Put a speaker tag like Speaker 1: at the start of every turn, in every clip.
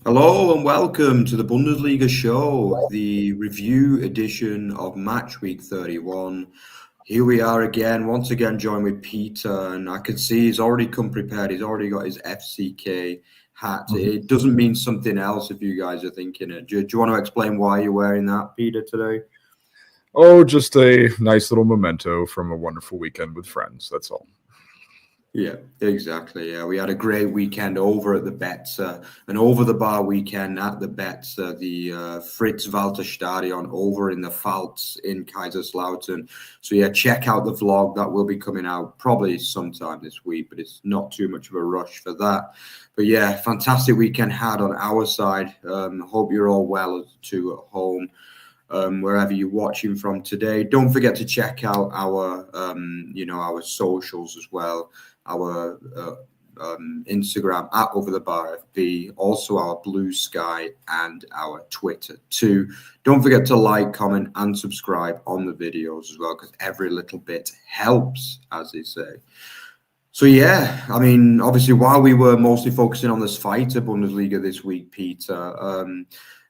Speaker 1: Hello and welcome to the Bundesliga Show, the review edition of Match Week 31. Here we are again, once again joined with Peter, and I can see he's already come prepared. He's already got his FCK hat. It doesn't mean something else if you guys are thinking it. Do you want to explain why you're wearing that, Peter, today?
Speaker 2: Oh, just a nice little memento from a wonderful weekend with friends, that's all.
Speaker 1: Yeah, exactly. Yeah, we had a great weekend over at the Betzer, an over-the-bar weekend at the Betzer, the Fritz-Walter Stadion over in the Pfalz in Kaiserslautern. So yeah, check out the vlog. That will be coming out probably sometime this week, but it's not too much of a rush for that. But yeah, fantastic weekend had on our side. Hope you're all well too at home. Wherever you're watching from today, don't forget to check out our, our socials as well. Our Instagram at Over the Bar FB, also our Blue Sky and our Twitter too. Don't forget to like, comment, and subscribe on the videos as well, because every little bit helps, as they say. So yeah, I mean, obviously, while we were mostly focusing on this fighter Bundesliga this week, Peter,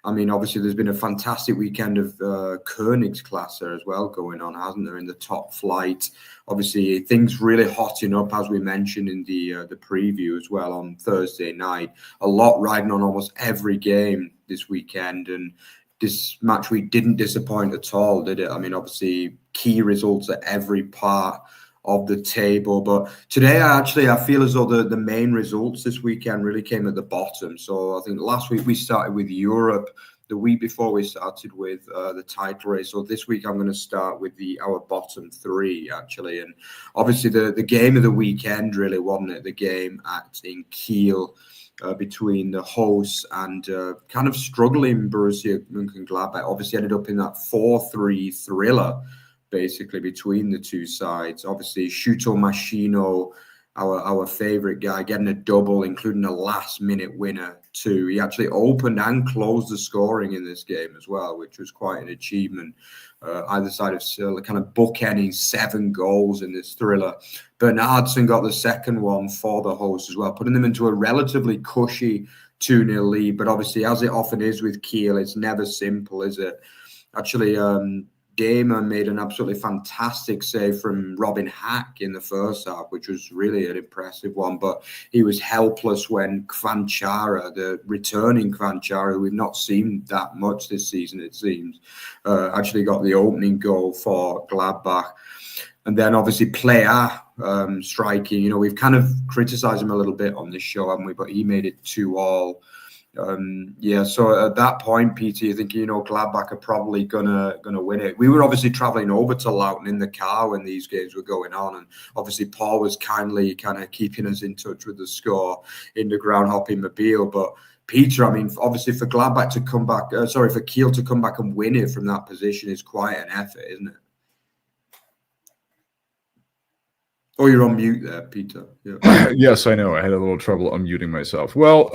Speaker 1: I mean, obviously, there's been a fantastic weekend of Königsklasse as well going on, hasn't there, in the top flight? Obviously, things really hotting up, as we mentioned in the preview as well on Thursday night. A lot riding on almost every game this weekend, and this match week didn't disappoint at all, did it? I mean, obviously, key results at every part of the table, but today I feel as though the main results this weekend really came at the bottom. So I think last week we started with Europe, the week before we started with the title race. So this week I'm going to start with our bottom three actually, and obviously the game of the weekend really, wasn't it? The game in Kiel between the hosts and kind of struggling Borussia Monchengladbach. Obviously ended up in that 4-3 thriller, basically between the two sides. Obviously, Shuto Machino, our favorite guy, getting a double, including a last-minute winner too. He actually opened and closed the scoring in this game as well, which was quite an achievement. Either side of Silla, kind of bookending 7 goals in this thriller. Bernardson got the second one for the hosts as well, putting them into a relatively cushy 2-0 lead. But obviously, as it often is with Kiel, it's never simple, is it? Actually, Damer made an absolutely fantastic save from Robin Hack in the first half, which was really an impressive one. But he was helpless when Kvanchara, the returning Kvanchara, who we've not seen that much this season, it seems, actually got the opening goal for Gladbach. And then obviously Plea striking. You know, we've kind of criticised him a little bit on this show, haven't we? But he made it 2-2. So at that point, Peter, you think, Gladbach are probably gonna win it. We were obviously traveling over to Loughton in the car when these games were going on, and obviously Paul was kindly kind of keeping us in touch with the score in the ground hopping mobile. But Peter, I mean, obviously for Gladbach to come back, for Kiel to come back and win it from that position is quite an effort, isn't it? Oh, you're on mute there, Peter.
Speaker 2: Yeah. Yes, I know. I had a little trouble unmuting myself. Well,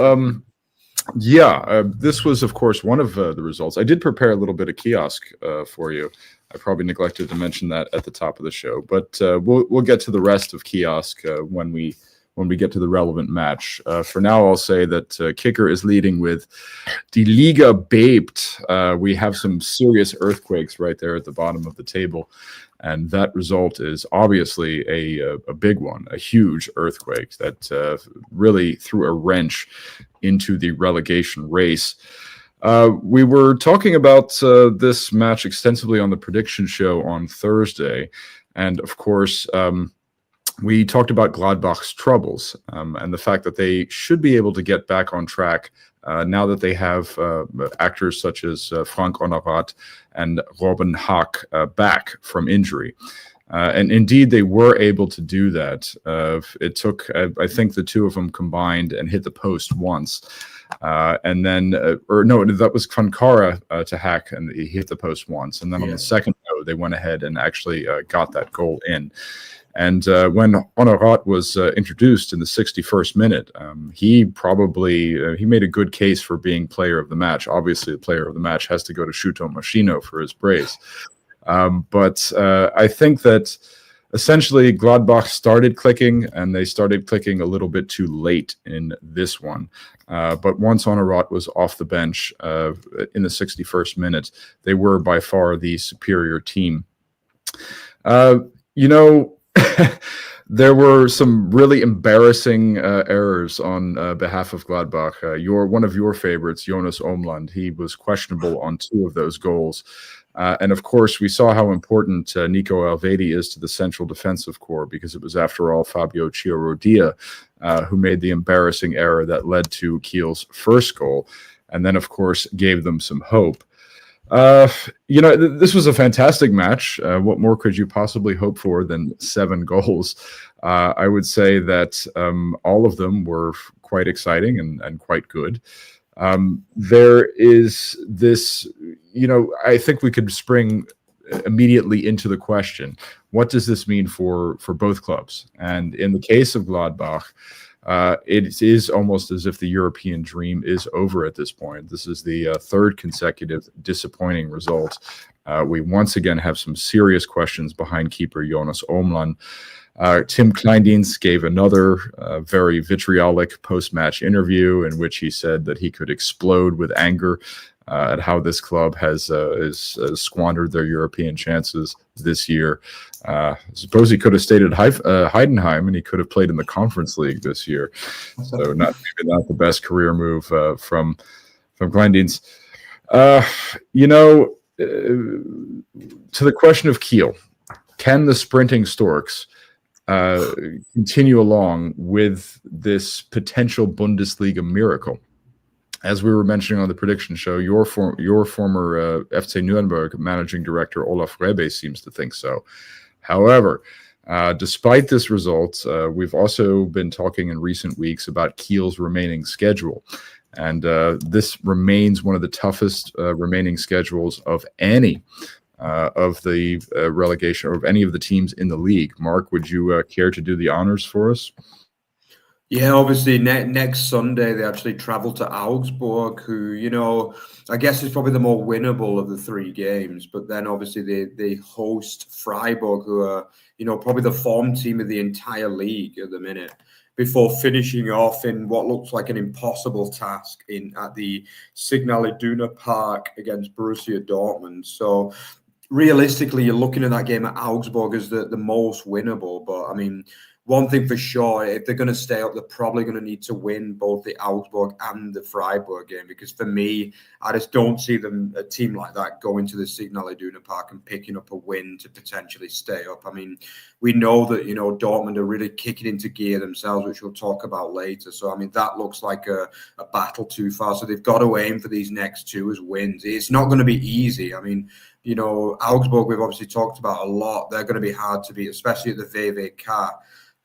Speaker 2: this was, of course, one of the results. I did prepare a little bit of kiosk for you. I probably neglected to mention that at the top of the show, but we'll get to the rest of kiosk when we get to the relevant match. For now, I'll say that Kicker is leading with Die Liga bebt. We have some serious earthquakes right there at the bottom of the table. And that result is obviously a big one, a huge earthquake that really threw a wrench into the relegation race. We were talking about this match extensively on the prediction show on Thursday. And of course, we talked about Gladbach's troubles and the fact that they should be able to get back on track now that they have actors such as Frank Honorat and Robin Hack back from injury. And indeed, they were able to do that. It took, I think, the two of them combined and hit the post once. And then, that was Kvankara to Hack, and he hit the post once. And then on the second go, they went ahead and actually got that goal in. And when Honorat was introduced in the 61st minute, he made a good case for being player of the match. Obviously, the player of the match has to go to Shuto Machino for his brace. But I think that essentially Gladbach started clicking, and they started clicking a little bit too late in this one. But once Honorat was off the bench in the 61st minute, they were by far the superior team. There were some really embarrassing errors on behalf of Gladbach. One of your favorites, Jonas Omland, he was questionable on 2 of those goals. And of course, we saw how important Nico Elvedi is to the central defensive core, because it was, after all, Fabio Chiarodia who made the embarrassing error that led to Kiel's first goal, and then, of course, gave them some hope. This was a fantastic match. What more could you possibly hope for than 7 goals? I would say that all of them were quite exciting and quite good. There is this, I think we could spring immediately into the question, what does this mean for both clubs? And in the case of Gladbach, it is almost as if the European dream is over at this point. This is the 3rd consecutive disappointing result. We once again have some serious questions behind keeper Jonas Omland. Tim Kleindienst gave another very vitriolic post-match interview in which he said that he could explode with anger at how this club has squandered their European chances this year. I suppose he could have stayed at Heidenheim, and he could have played in the Conference League this year. So maybe not the best career move from Kleindienst. To the question of Kiel, can the sprinting Storks continue along with this potential Bundesliga miracle? As we were mentioning on the prediction show, your former FC Nuremberg managing director Olaf Rebe seems to think so. However, despite this result, we've also been talking in recent weeks about Kiel's remaining schedule. And this remains one of the toughest remaining schedules of any of the relegation, or of any of the teams in the league. Mark, would you care to do the honors for us?
Speaker 1: Yeah, obviously next Sunday they actually travel to Augsburg, who, I guess is probably the more winnable of the 3 games. But then obviously they host Freiburg, who are, probably the form team of the entire league at the minute, before finishing off in what looks like an impossible task at the Signal Iduna Park against Borussia Dortmund. So realistically, you're looking at that game at Augsburg as the most winnable. But I mean, one thing for sure, if they're going to stay up, they're probably going to need to win both the Augsburg and the Freiburg game, because for me, I just don't see a team like that going to the Signal Iduna Park and picking up a win to potentially stay up. I mean, we know that, Dortmund are really kicking into gear themselves, which we'll talk about later. So, I mean, that looks like a battle too far. So they've got to aim for these next 2 as wins. It's not going to be easy. I mean, Augsburg, we've obviously talked about a lot. They're going to be hard to beat, especially at the VfK.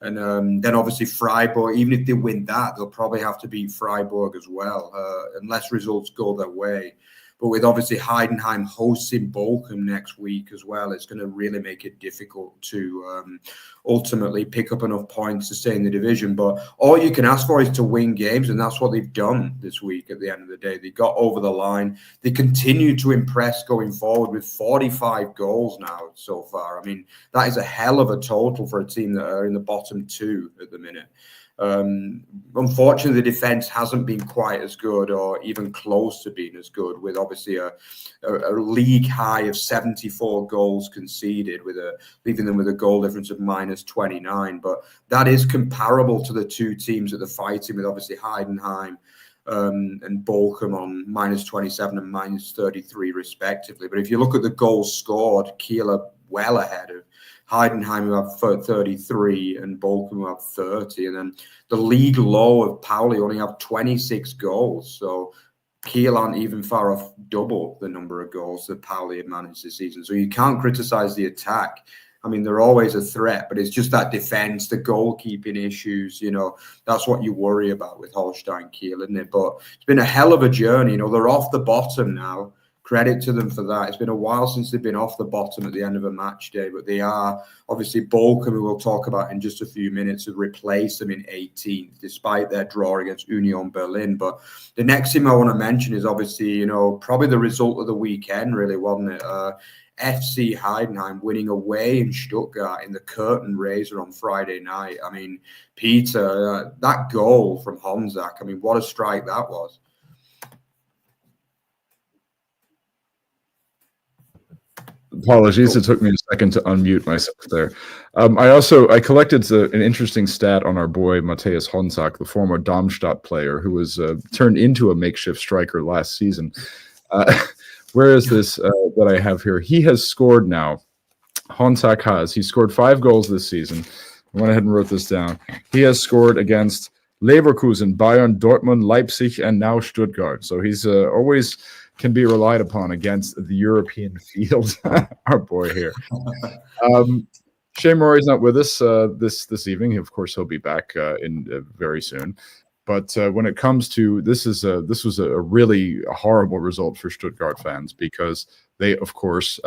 Speaker 1: And then obviously Freiburg, even if they win that, they'll probably have to beat Freiburg as well, unless results go their way. But with obviously Heidenheim hosting Bochum next week as well, it's going to really make it difficult to ultimately pick up enough points to stay in the division. But all you can ask for is to win games, and that's what they've done this week at the end of the day. They got over the line. They continue to impress going forward with 45 goals now so far. I mean, that is a hell of a total for a team that are in the bottom 2 at the minute. Unfortunately, the defense hasn't been quite as good, or even close to being as good, with obviously a league high of 74 goals conceded, leaving them with a goal difference of -29. But that is comparable to the 2 teams that they're fighting with, obviously Heidenheim and Bochum on -27 and -33 respectively. But if you look at the goals scored, Kiel are well ahead of Heidenheim, who have 33, and Bochum, who have 30. And then the league low of Pauli only have 26 goals. So Kiel aren't even far off double the number of goals that Pauli have managed this season. So you can't criticize the attack. I mean, they're always a threat, but it's just that defense, the goalkeeping issues, that's what you worry about with Holstein Kiel, isn't it? But it's been a hell of a journey. They're off the bottom now. credit to them for that. It's been a while since they've been off the bottom at the end of a match day, but they are obviously Bochum, who we'll talk about in just a few minutes, have replaced them in 18th, despite their draw against Union Berlin. But the next thing I want to mention is obviously, probably the result of the weekend, really, wasn't it? FC Heidenheim winning away in Stuttgart in the curtain raiser on Friday night. I mean, Peter, that goal from Honzak, I mean, what a strike that was.
Speaker 2: Apologies, it took me a second to unmute myself there. I collected an interesting stat on our boy Matthias Honzak, the former Darmstadt player who was turned into a makeshift striker last season. Where is this that I have here? He has scored now. Honzak he scored 5 goals this season. I went ahead and wrote this down. He has scored against Leverkusen, Bayern, Dortmund, Leipzig, and now Stuttgart. So he's always can be relied upon against the European field. Our boy here. Shane Murray's not with us this evening. Of course, he'll be back in very soon. But when it comes to this was a really horrible result for Stuttgart fans, because they, of course,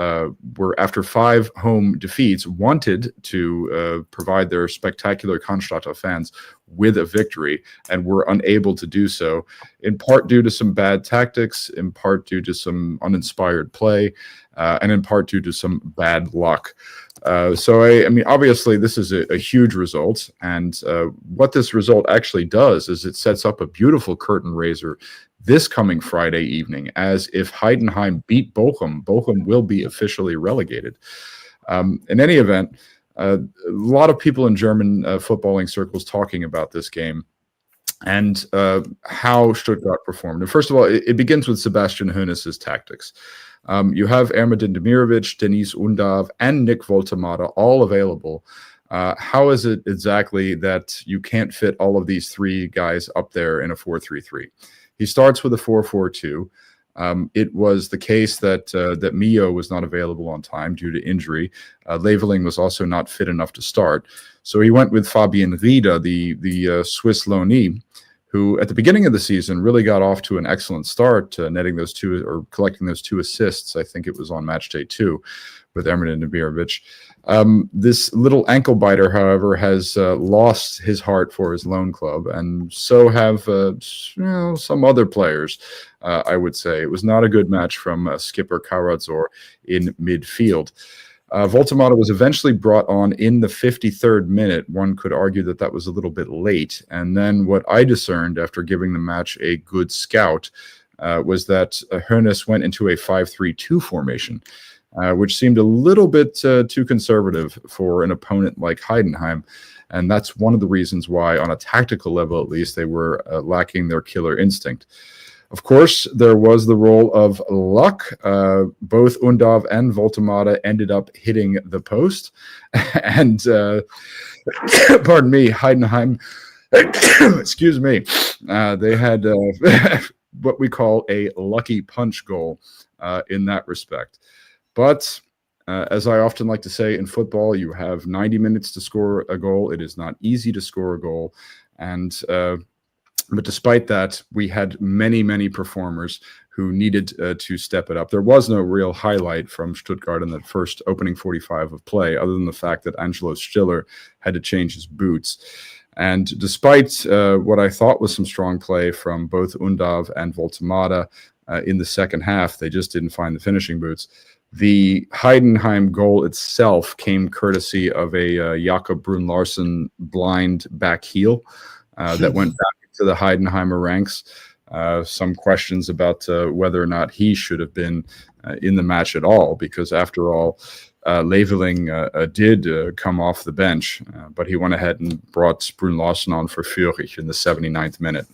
Speaker 2: were, after 5 home defeats, wanted to provide their spectacular Cannstatter fans with a victory, and were unable to do so, in part due to some bad tactics, in part due to some uninspired play, and in part due to some bad luck. So I mean, obviously, this is a huge result, and what this result actually does is it sets up a beautiful curtain raiser this coming Friday evening, as if Heidenheim beat Bochum, Bochum will be officially relegated. In any event, a lot of people in German footballing circles talking about this game and how Stuttgart performed. And first of all, it begins with Sebastian Hoeneß's tactics. You have Ermedin Demirovic, Dennis Undav, and Nick Woltemade all available. How is it exactly that you can't fit all of these 3 guys up there in a 4-3-3? He starts with a 4-4-2. It was the case that Mio was not available on time due to injury. Leveling was also not fit enough to start. So he went with Fabian Rieder, the Swiss loanee, who at the beginning of the season really got off to an excellent start, netting those 2 or collecting those 2 assists. I think it was on Matchday 2 with Ermedin Demirovic. This little ankle biter, however, has lost his heart for his loan club, and so have some other players, I would say. It was not a good match from skipper Karazor in midfield. Woltemade was eventually brought on in the 53rd minute. One could argue that that was a little bit late. And then what I discerned after giving the match a good scout was that Hoeneß went into a 5-3-2 formation, which seemed a little bit too conservative for an opponent like Heidenheim. And that's one of the reasons why, on a tactical level at least, they were lacking their killer instinct. Of course, there was the role of luck. Both Undav and Woltemade ended up hitting the post. And, pardon me, Heidenheim, excuse me, they had what we call a lucky punch goal in that respect. But as I often like to say in football, you have 90 minutes to score a goal. It is not easy to score a goal. And but despite that, we had many performers who needed to step it up. There was no real highlight from Stuttgart in that first opening 45 of play, other than the fact that Angelo Stiller had to change his boots. And despite what I thought was some strong play from both Undav and Woltemade in the second half, they just didn't find the finishing boots. The Heidenheim goal itself came courtesy of a Jakob Brun-Larsen blind back heel that went back to the Heidenheimer ranks. Some questions about whether or not he should have been in the match at all, because after all, Leveling did come off the bench, but he went ahead and brought Brun-Larsen on for Fürich in the 79th minute.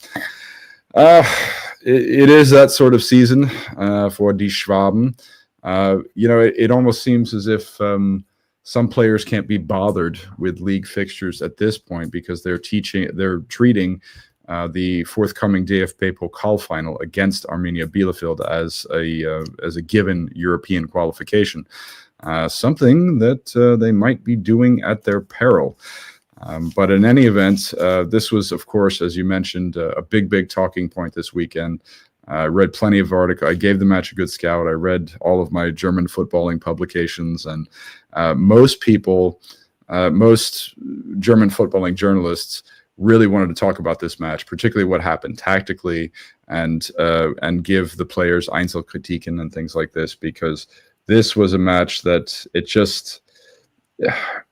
Speaker 2: It is that sort of season for Die Schwaben. It almost seems as if some players can't be bothered with league fixtures at this point, because they're treating the forthcoming DFB Pokal final against Arminia Bielefeld as a given European qualification, something that they might be doing at their peril. But in any event, this was, of course, as you mentioned, a big talking point this weekend. I read plenty of articles. I gave the match a good scout. I read all of my German footballing publications, and most German footballing journalists really wanted to talk about this match, particularly what happened tactically, and give the players Einzelkritiken and things like this, because this was a match that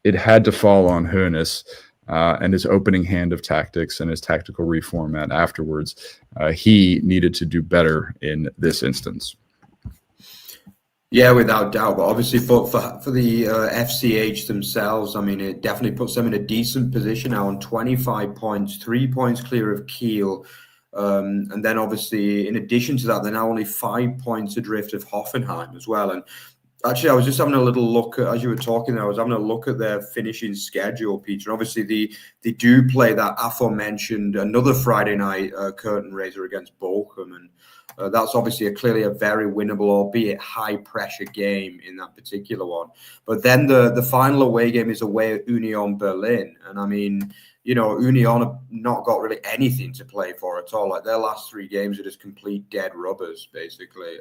Speaker 2: it had to fall on Hoeneß and his opening hand of tactics and his tactical reformat afterwards. He needed to do better in this instance.
Speaker 1: Yeah, without doubt. But obviously for the FCH themselves, I mean, it definitely puts them in a decent position now on 25 points, 3 points clear of Kiel. And then obviously, in addition to that, they're now only 5 points adrift of Hoffenheim as well. And actually, I was just having a little look at, as you were talking there, I was having a look at their finishing schedule, Peter. And obviously, they do play that aforementioned another Friday night curtain raiser against Bochum. And that's obviously clearly a very winnable, albeit high-pressure game in that particular one. But then the final away game is away at Union Berlin. And I mean, you know, Union have not got really anything to play for at all. Like, their last 3 games are just complete dead rubbers, basically,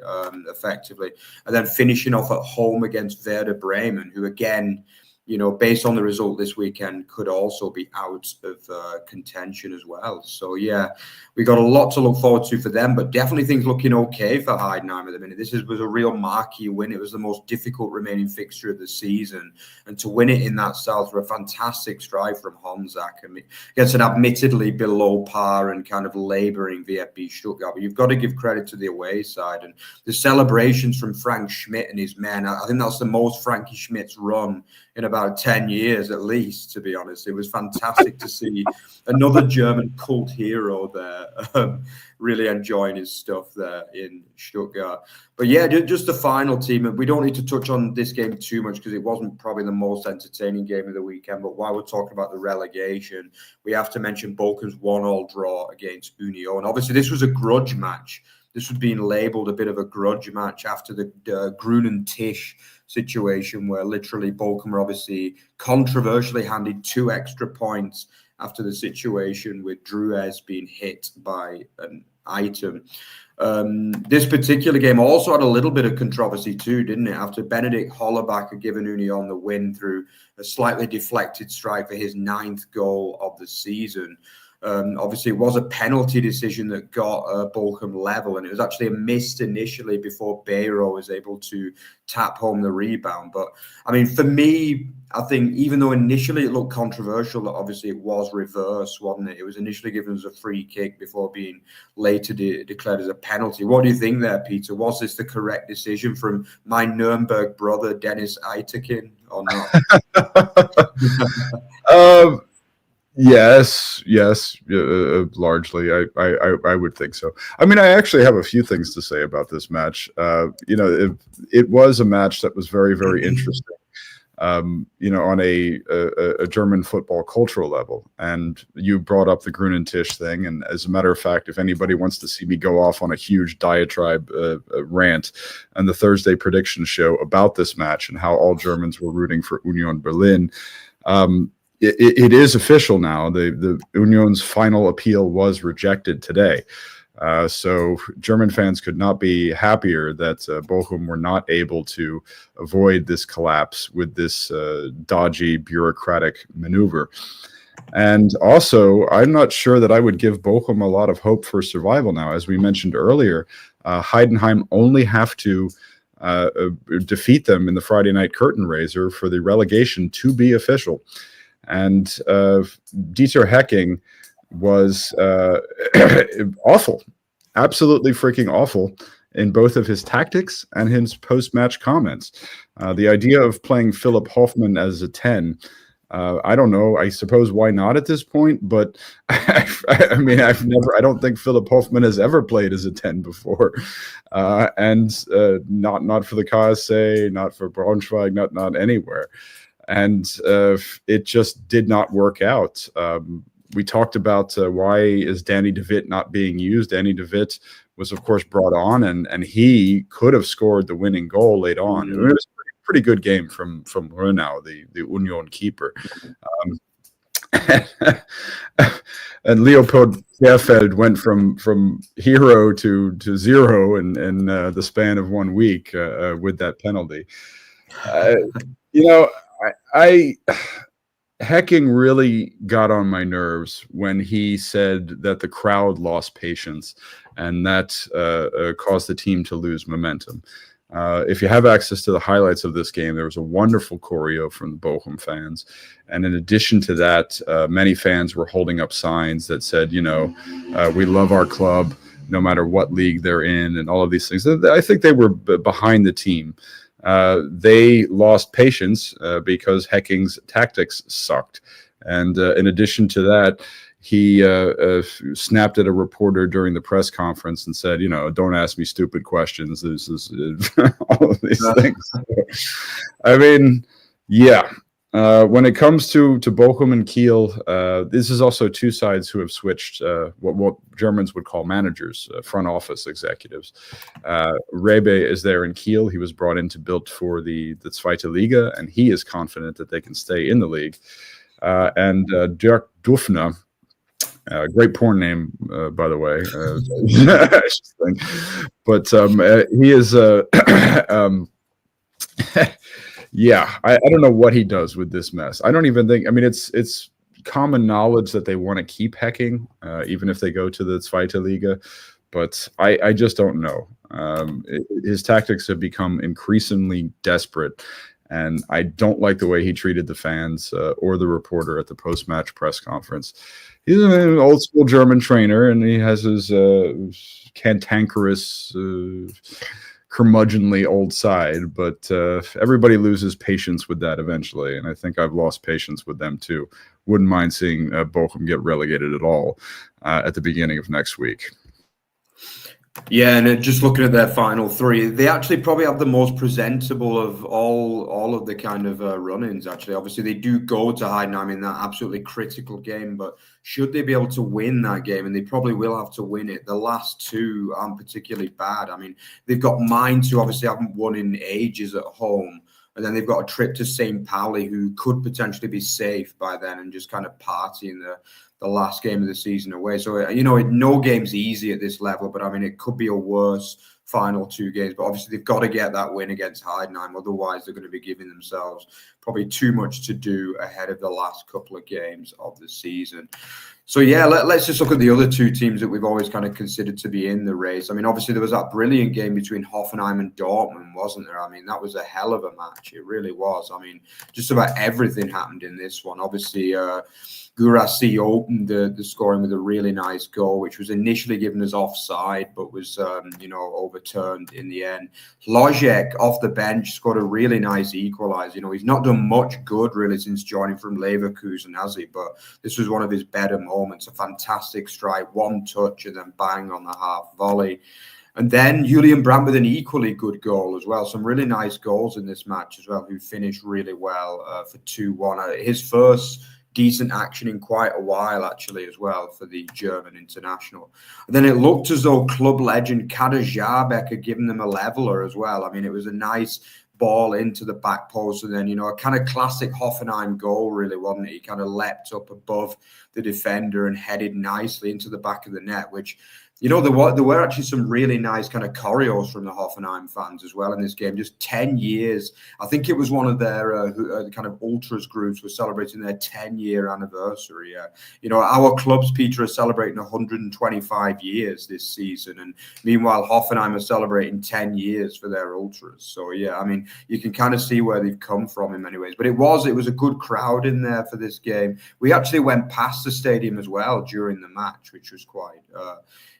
Speaker 1: effectively. And then finishing off at home against Werder Bremen, who, again, you know, based on the result this weekend, could also be out of contention as well. So, yeah, we got a lot to look forward to for them, but definitely things looking okay for Heidenheim at the minute. This was a real marquee win. It was the most difficult remaining fixture of the season. And to win it in that South, were a fantastic stride from Honzak. I mean, against an admittedly below par and kind of labouring VfB Stuttgart. But you've got to give credit to the away side. And the celebrations from Frank Schmidt and his men, I think that's the most Frankie Schmidt's run in about 10 years at least, to be honest. It was fantastic to see another German cult hero there, really enjoying his stuff there in Stuttgart. But yeah, just the final team. We don't need to touch on this game too much because it wasn't probably the most entertaining game of the weekend. But while we're talking about the relegation, we have to mention Bochum's 1-1 draw against Union. Obviously, this was a grudge match. This was being labelled a bit of a grudge match after the Grünen Tisch situation, where literally Bochum were obviously controversially handed 2 extra points after the situation with Druez being hit by an item. This particular game also had a little bit of controversy too, didn't it? After Benedikt Hollerbach had given Union the win through a slightly deflected strike for his 9th goal of the season. Obviously, it was a penalty decision that got Bochum level, and it was actually a missed initially before Bayro was able to tap home the rebound. But, I mean, for me, I think even though initially it looked controversial, obviously it was reversed, wasn't it? It was initially given as a free kick before being later declared as a penalty. What do you think there, Peter? Was this the correct decision from my Nuremberg brother, Dennis Eitekin, or
Speaker 2: not? Yes, largely. I would think so. I mean, I actually have a few things to say about this match. You know, it was a match that was very, very interesting. You know, on a German football cultural level. And you brought up the Grünen Tisch thing. And as a matter of fact, if anybody wants to see me go off on a huge diatribe rant and the Thursday prediction show about this match and how all Germans were rooting for Union Berlin, it is official now. The Union's final appeal was rejected today. So German fans could not be happier that Bochum were not able to avoid this collapse with this dodgy bureaucratic maneuver. And also, I'm not sure that I would give Bochum a lot of hope for survival now. As we mentioned earlier, Heidenheim only have to defeat them in the Friday night curtain raiser for the relegation to be official. And Dieter Hecking was awful, absolutely freaking awful in both of his tactics and his post-match comments. The idea of playing Philipp Hoffmann as a 10, I don't know. I suppose why not at this point? But I mean, I don't think Philipp Hoffmann has ever played as a 10 before, and not for the KSC, not for Braunschweig, not anywhere. And it just did not work out. We talked about why is Danny de Wit not being used. Danny de Wit was, of course, brought on, and he could have scored the winning goal late on. It was a pretty good game from Rönau, the Union keeper. And Leopold Querfeld went from hero to zero in the span of 1 week with that penalty. You know, I Hecking really got on my nerves when he said that the crowd lost patience, and that caused the team to lose momentum. If you have access to the highlights of this game, there was a wonderful choreo from the Bochum fans. And in addition to that, many fans were holding up signs that said, we love our club no matter what league they're in, and all of these things. I think they were behind the team. They lost patience because Hecking's tactics sucked. And in addition to that, he snapped at a reporter during the press conference and said, don't ask me stupid questions. This is all of these things. I mean, yeah. When it comes to Bochum and Kiel, this is also two sides who have switched what Germans would call managers, front office executives. Rebe is there in Kiel. He was brought in to build for the Zweite Liga, and he is confident that they can stay in the league. And Dirk Dufner, great porn name, by the way. I just think. But he is... yeah, I don't know what he does with this mess. I don't even think... I mean, it's common knowledge that they want to keep Hecking, even if they go to the Zweite Liga. But I just don't know. His tactics have become increasingly desperate. And I don't like the way he treated the fans or the reporter at the post-match press conference. He's an old-school German trainer, and he has his cantankerous, curmudgeonly old side. But everybody loses patience with that eventually, and I think I've lost patience with them too. Wouldn't mind seeing Bochum get relegated at all at the beginning of next week.
Speaker 1: Yeah, and just looking at their final three, they actually probably have the most presentable of all of the kind of run-ins, actually. Obviously, they do go to Heidenheim in that absolutely critical game, but should they be able to win that game, and they probably will have to win it, the last two aren't particularly bad. I mean, they've got Mainz, who obviously haven't won in ages at home, and then they've got a trip to St. Pauli, who could potentially be safe by then and just kind of party in the last game of the season away. So, no game's easy at this level, but I mean, it could be a worse final two games. But obviously, they've got to get that win against Heidenheim. Otherwise, they're going to be giving themselves probably too much to do ahead of the last couple of games of the season. So, yeah, let's just look at the other two teams that we've always kind of considered to be in the race. I mean, obviously, there was that brilliant game between Hoffenheim and Dortmund, wasn't there? I mean, that was a hell of a match. It really was. I mean, just about everything happened in this one. Obviously, Guirassy opened the scoring with a really nice goal, which was initially given as offside, but was, overturned in the end. Lojek off the bench scored a really nice equaliser. He's not done much good, really, since joining from Leverkusen, has he? But this was one of his better moments. A fantastic strike, one touch, and then bang on the half volley. And then Julian Brandt with an equally good goal as well. Some really nice goals in this match as well, who finished really well for 2-1. His first decent action in quite a while, actually, as well, for the German international. And then it looked as though club legend Kader Jabek had given them a leveler as well. I mean, it was a nice ball into the back post, and then, a kind of classic Hoffenheim goal, really, wasn't it? He kind of leapt up above the defender and headed nicely into the back of the net, which... there were actually some really nice kind of choreos from the Hoffenheim fans as well in this game. Just 10 years. I think it was one of their kind of ultras groups were celebrating their 10-year anniversary. Our clubs, Peter, are celebrating 125 years this season. And meanwhile, Hoffenheim are celebrating 10 years for their ultras. So, yeah, I mean, you can kind of see where they've come from in many ways. But it was a good crowd in there for this game. We actually went past the stadium as well during the match, which was quite...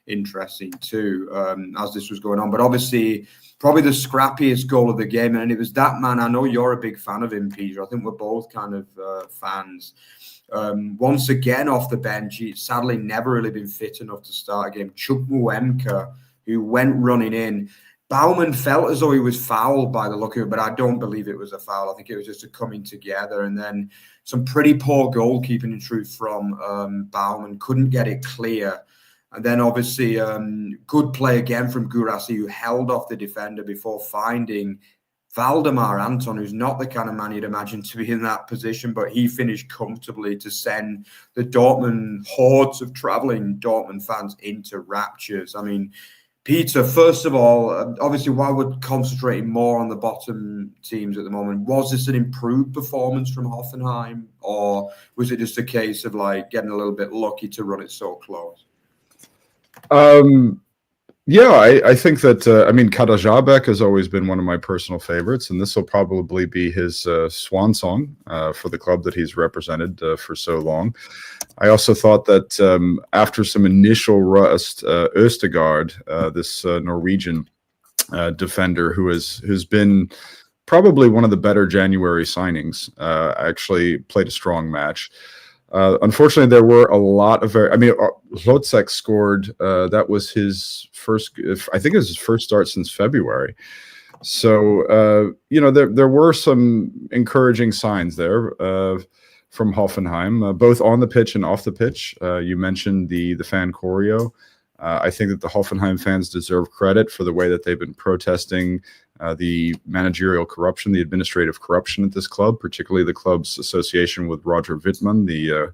Speaker 1: interesting too, as this was going on. But obviously, probably the scrappiest goal of the game, and it was that man. I know you're a big fan of him, Peter. I think we're both kind of fans. Once again off the bench, he's sadly never really been fit enough to start a game. Chukwuemeka, who went running in. Baumann felt as though he was fouled by the look of it, but I don't believe it was a foul. I think it was just a coming together, and then some pretty poor goalkeeping in truth from Baumann. Couldn't get it clear. And then obviously good play again from Guirassy, who held off the defender before finding Valdemar Anton, who's not the kind of man you'd imagine to be in that position, but he finished comfortably to send the Dortmund hordes of travelling Dortmund fans into raptures. I mean, Peter, first of all, obviously, why we're concentrating more on the bottom teams at the moment, was this an improved performance from Hoffenheim, or was it just a case of like getting a little bit lucky to run it so close?
Speaker 2: Yeah, I think that, Kader Jabek has always been one of my personal favorites, and this will probably be his swan song for the club that he's represented for so long. I also thought that after some initial rust, Østegård, this Norwegian defender who's been probably one of the better January signings, actually played a strong match. Unfortunately, there were a lot of Lotzek scored. That was his first, I think it was his first start since February. So, there were some encouraging signs there from Hoffenheim, both on the pitch and off the pitch. You mentioned the fan choreo. I think that the Hoffenheim fans deserve credit for the way that they've been protesting the managerial corruption, the administrative corruption at this club, particularly the club's association with Roger Wittmann, the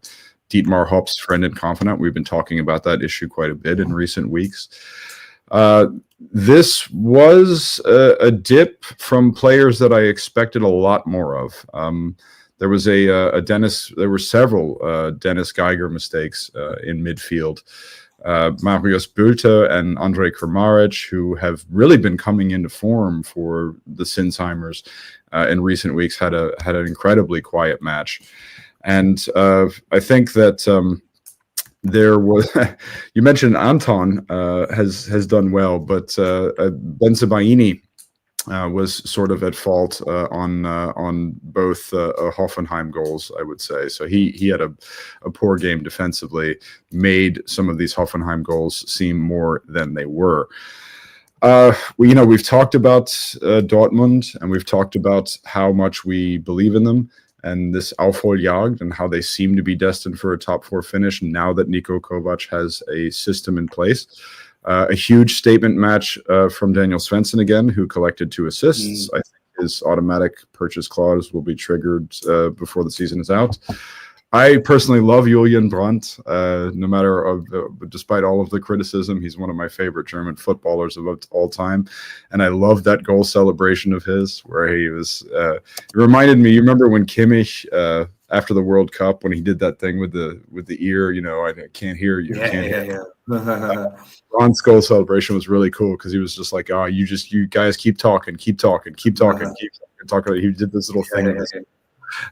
Speaker 2: Dietmar Hopp's friend and confidant. We've been talking about that issue quite a bit in recent weeks. This was a dip from players that I expected a lot more of. There was there were several Dennis Geiger mistakes in midfield. Marius Bülter and Andrej Kramaric, who have really been coming into form for the Sinsheimers in recent weeks, had an incredibly quiet match. And I think that there was, you mentioned Anton has done well, but Bensebaini was sort of at fault on both Hoffenheim goals, I would say. So he had a poor game defensively, made some of these Hoffenheim goals seem more than they were. We've talked about Dortmund, and we've talked about how much we believe in them and this Aufholjagd and how they seem to be destined for a top four finish now that Niko Kovac has a system in place. A huge statement match from Daniel Svensson again, who collected 2 assists. I think his automatic purchase clause will be triggered before the season is out. I personally love Julian Brandt, despite all of the criticism. He's one of my favorite German footballers of all time. And I love that goal celebration of his, where he was, it reminded me, you remember when Kimmich, after the World Cup, when he did that thing with the ear, I can't hear you.
Speaker 1: Yeah.
Speaker 2: Brandt's goal celebration was really cool because he was just like, oh, you guys keep talking. He did this little thing.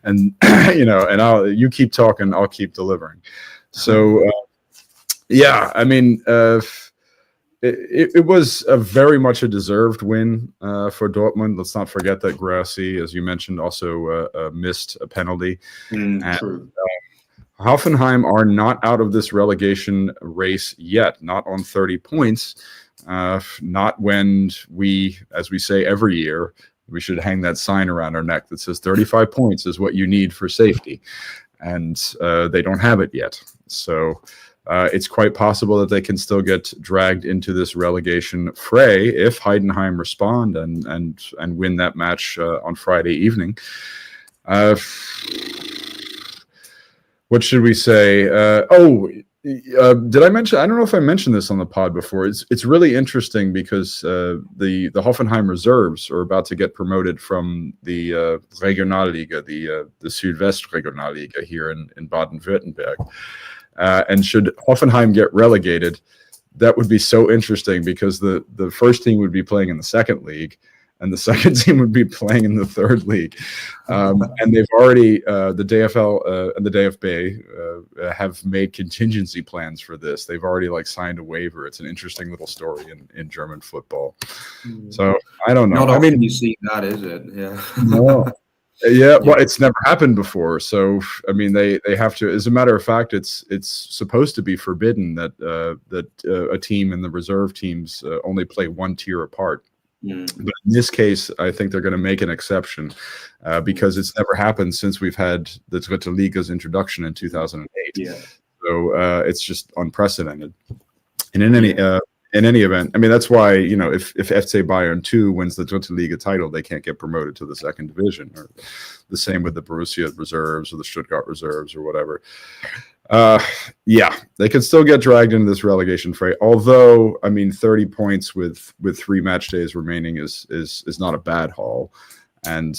Speaker 2: And and you keep talking, I'll keep delivering. So it was a very much a deserved win for Dortmund. Let's not forget that Grassi, as you mentioned, also missed a penalty.
Speaker 1: True.
Speaker 2: Hoffenheim are not out of this relegation race yet, not on 30 points, not when we, as we say every year, we should hang that sign around our neck that says 35 points is what you need for safety. And they don't have it yet. So it's quite possible that they can still get dragged into this relegation fray if Heidenheim respond and win that match on Friday evening. What should we say? Did I mention? I don't know if I mentioned this on the pod before. It's really interesting because the Hoffenheim reserves are about to get promoted from the Regionalliga, the Südwest Regionalliga here in Baden-Württemberg. And should Hoffenheim get relegated, that would be so interesting because the first team would be playing in the second league, and the second team would be playing in the third league. And they've already, the DFL and the DFB have made contingency plans for this. They've already signed a waiver. It's an interesting little story in German football. So I don't know.
Speaker 1: Not often you see that, is it? Yeah.
Speaker 2: No. Yeah, well, it's never happened before. So, they have to. As a matter of fact, it's supposed to be forbidden that a team and the reserve teams only play one tier apart. But in this case, I think they're going to make an exception because it's never happened since we've had the Dritte Liga's introduction in 2008.
Speaker 1: Yeah.
Speaker 2: So it's just unprecedented. And in in any event, I mean, that's why, if FC Bayern 2 wins the Bundesliga title, they can't get promoted to the second division, or the same with the Borussia reserves or the Stuttgart reserves or whatever. They could still get dragged into this relegation fray. Although, I mean, 30 points with 3 match days remaining is not a bad haul. And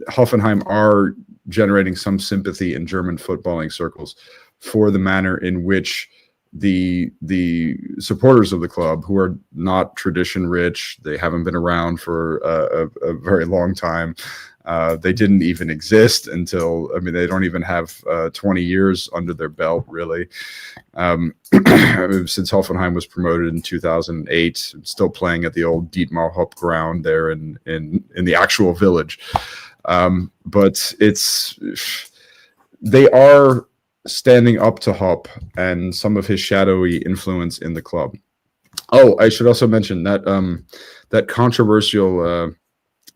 Speaker 2: Hoffenheim are generating some sympathy in German footballing circles for the manner in which the supporters of the club, who are not tradition rich, they haven't been around for a very long time. They didn't even exist until, they don't even have 20 years under their belt, really. Since Hoffenheim was promoted in 2008, still playing at the old Dietmar Hopp ground there in the actual village. But they are standing up to Hopp and some of his shadowy influence in the club. Oh, I should also mention that that controversial.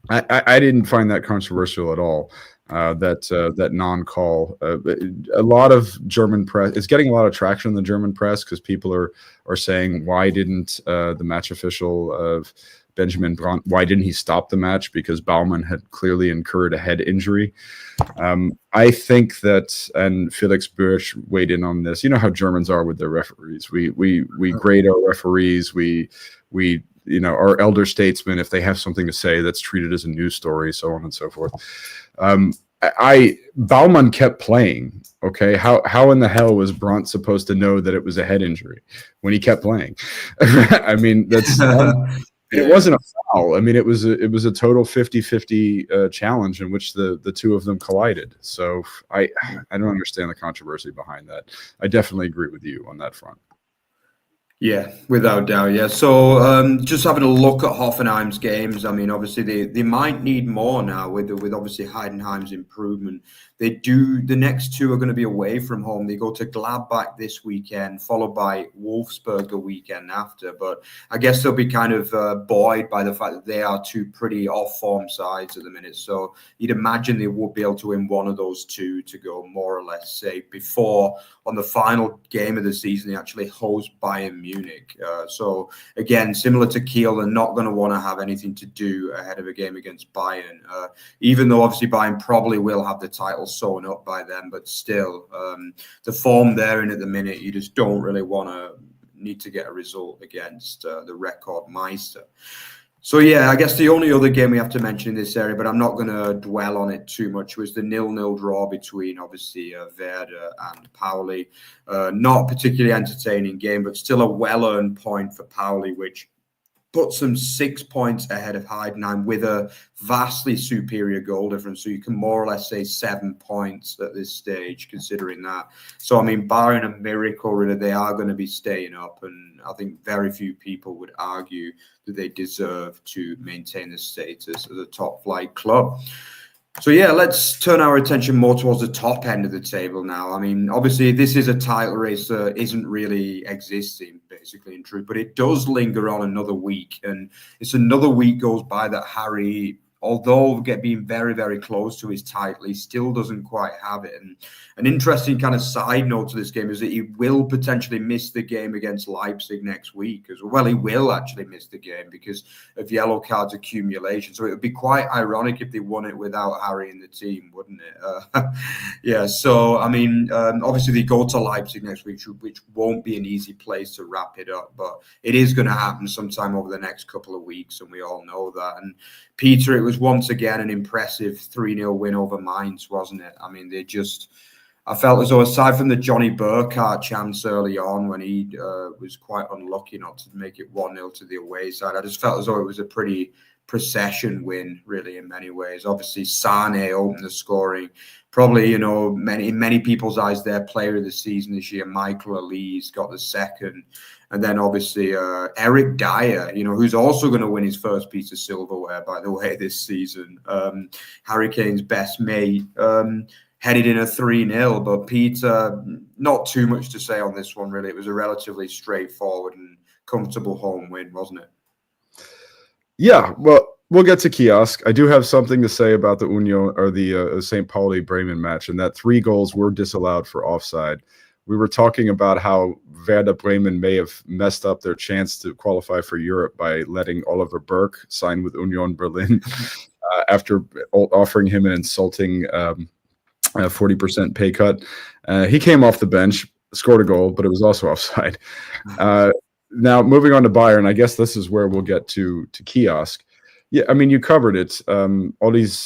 Speaker 2: I didn't find that controversial at all. That non-call. A lot of German press. It's getting a lot of traction in the German press because people are saying, why didn't the match official of Benjamin Brandt, why didn't he stop the match? Because Baumann had clearly incurred a head injury. I think that, and Felix Burch weighed in on this. You know how Germans are with their referees. We grade our referees. We our elder statesmen, if they have something to say, that's treated as a news story, so on and so forth. Baumann kept playing. Okay, how in the hell was Brandt supposed to know that it was a head injury when he kept playing? I mean, that's. It wasn't a foul. I mean, it was a total 50-50 challenge in which the two of them collided. So I don't understand the controversy behind that. I definitely agree with you on that front.
Speaker 1: Yeah, without doubt. Yeah. So just having a look at Hoffenheim's games. I mean, obviously they might need more now with obviously Heidenheim's improvement. They do. The next 2 are going to be away from home. They go to Gladbach this weekend, followed by Wolfsburg the weekend after. But I guess they'll be kind of buoyed by the fact that they are 2 pretty off-form sides at the minute. So you'd imagine they would be able to win one of those 2 to go more or less safe before, on the final game of the season, they actually host Bayern Munich. So again, similar to Kiel, they're not going to want to have anything to do ahead of a game against Bayern. Even though obviously Bayern probably will have the title sewn up by them, but still, the form they're in at the minute, you just don't really need to get a result against the record Meister. So yeah, I guess the only other game we have to mention in this area, but I'm not going to dwell on it too much, was the 0-0 draw between obviously Werder and Pauli. Not a particularly entertaining game, but still a well-earned point for Pauli, which puts them 6 points ahead of Heidenheim with a vastly superior goal difference. So you can more or less say 7 points at this stage, considering that. So, I mean, barring a miracle, really, they are going to be staying up. And I think very few people would argue that they deserve to maintain the status of a top flight club. So, yeah, let's turn our attention more towards the top end of the table now. I mean, obviously, this is a title race that isn't really existing, basically, in truth, but it does linger on another week. And it's another week goes by that Harry, although being very, very close to his title, he still doesn't quite have it. And an interesting kind of side note to this game is that he will potentially miss the game against Leipzig next week as well. Well, he will actually miss the game because of yellow cards accumulation. So it would be quite ironic if they won it without Harry in the team, wouldn't it? Yeah, so, I mean, obviously they go to Leipzig next week, which won't be an easy place to wrap it up, but it is going to happen sometime over the next couple of weeks, and we all know that. And Peter, it was once again an impressive 3-0 win over Mainz, wasn't it? I mean, I felt as though, aside from the Johnny Burkhardt chance early on when he was quite unlucky not to make it 1-0 to the away side, I just felt as though it was a pretty procession win, really, in many ways. Obviously, Sane opened the scoring. Probably, in many people's eyes, their player of the season this year, Michael Elise, got the second. And then, obviously, Eric Dyer, who's also going to win his first piece of silverware, by the way, this season. Harry Kane's best mate. Headed in a 3-0, but Peter, not too much to say on this one, really. It was a relatively straightforward and comfortable home win, wasn't it?
Speaker 2: Yeah, well, we'll get to Kiosk. I do have something to say about the Union or the St. Pauli Bremen match, and that 3 goals were disallowed for offside, we were talking about how Werder Bremen may have messed up their chance to qualify for Europe by letting Oliver Burke sign with Union Berlin after offering him an insulting 40% pay cut. He came off the bench, scored a goal, but it was also offside. Now, moving on to Bayern, I guess this is where we'll get to Kiosk. Yeah, I mean, you covered it. Ollie's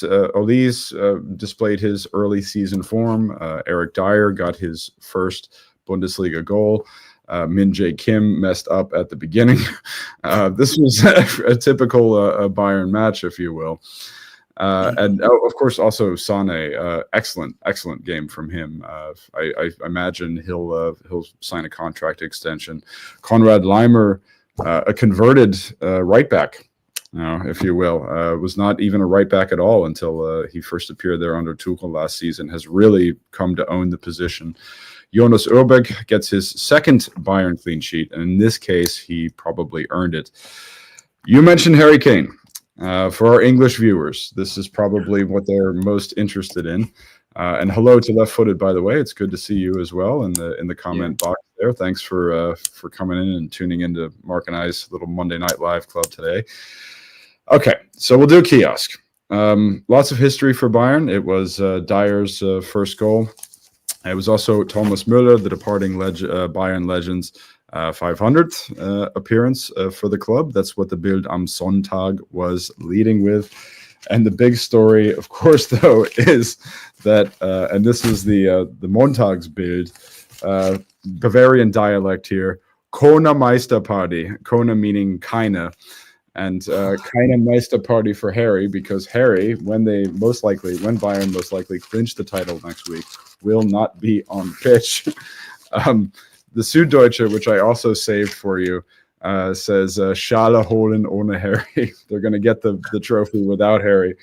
Speaker 2: displayed his early season form. Eric Dyer got his first Bundesliga goal. Min Jae Kim messed up at the beginning. This was a typical Bayern match, if you will. And of course, also Sane, excellent game from him. I imagine he'll sign a contract extension. Konrad Leimer, a converted right back, if you will, was not even a right back at all until he first appeared there under Tuchel last season. Has really come to own the position. Jonas Urbeck gets his second Bayern clean sheet, and in this case, he probably earned it. You mentioned Harry Kane. For our English viewers, this is probably what they're most interested in. And hello to Left Footed, by the way. It's good to see you as well in the comment box there. Thanks for coming in and tuning into Mark and I's little Monday Night Live club today. Okay, so we'll do Kiosk. Lots of history for Bayern. It was Dyer's first goal. It was also Thomas Müller, the departing Bayern legend's 500th appearance for the club. That's what the Bild am Sonntag was leading with. And the big story, of course, though, is that, and this is the Montagsbild, Bavarian dialect here, Kona Meisterparty, Kona meaning keine, and keine Meisterparty for Harry, because Harry, when Bayern most likely clinch the title next week, will not be on pitch. The Süddeutsche, which I also saved for you, says Schale holen ohne Harry. They're going to get the trophy without Harry.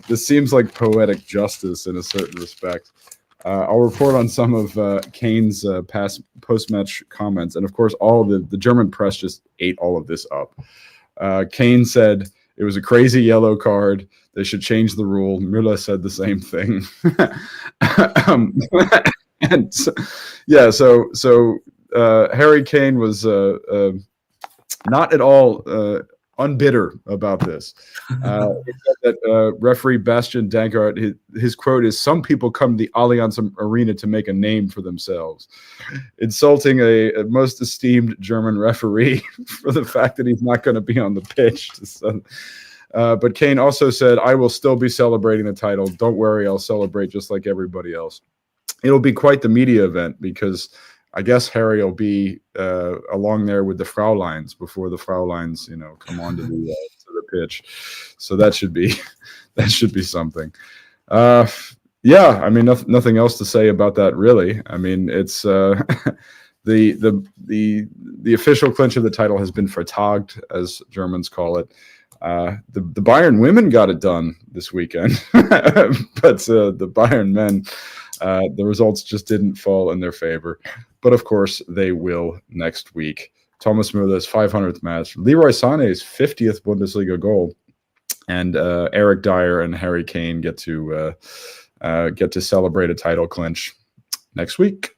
Speaker 2: This seems like poetic justice in a certain respect. I'll report on some of Kane's post-match comments. And, of course, all the German press just ate all of this up. Kane said it was a crazy yellow card. They should change the rule. Müller said the same thing. And so Harry Kane was not at all unbitter about this. He said that referee Bastian Dankert, his quote is, "Some people come to the Allianz Arena to make a name for themselves," insulting a most esteemed German referee for the fact that he's not going to be on the pitch. But Kane also said, "I will still be celebrating the title. Don't worry, I'll celebrate just like everybody else." It'll be quite the media event because I guess Harry will be along there with the Frauleins before the Frauleins, come onto the pitch. So that should be something. I mean, nothing else to say about that really. I mean, it's the official clinch of the title has been vertagt, as Germans call it. The Bayern women got it done this weekend, but the Bayern men, the results just didn't fall in their favor. But of course, they will next week. Thomas Müller's 500th match, Leroy Sané's 50th Bundesliga goal, and Eric Dyer and Harry Kane get to celebrate a title clinch next week.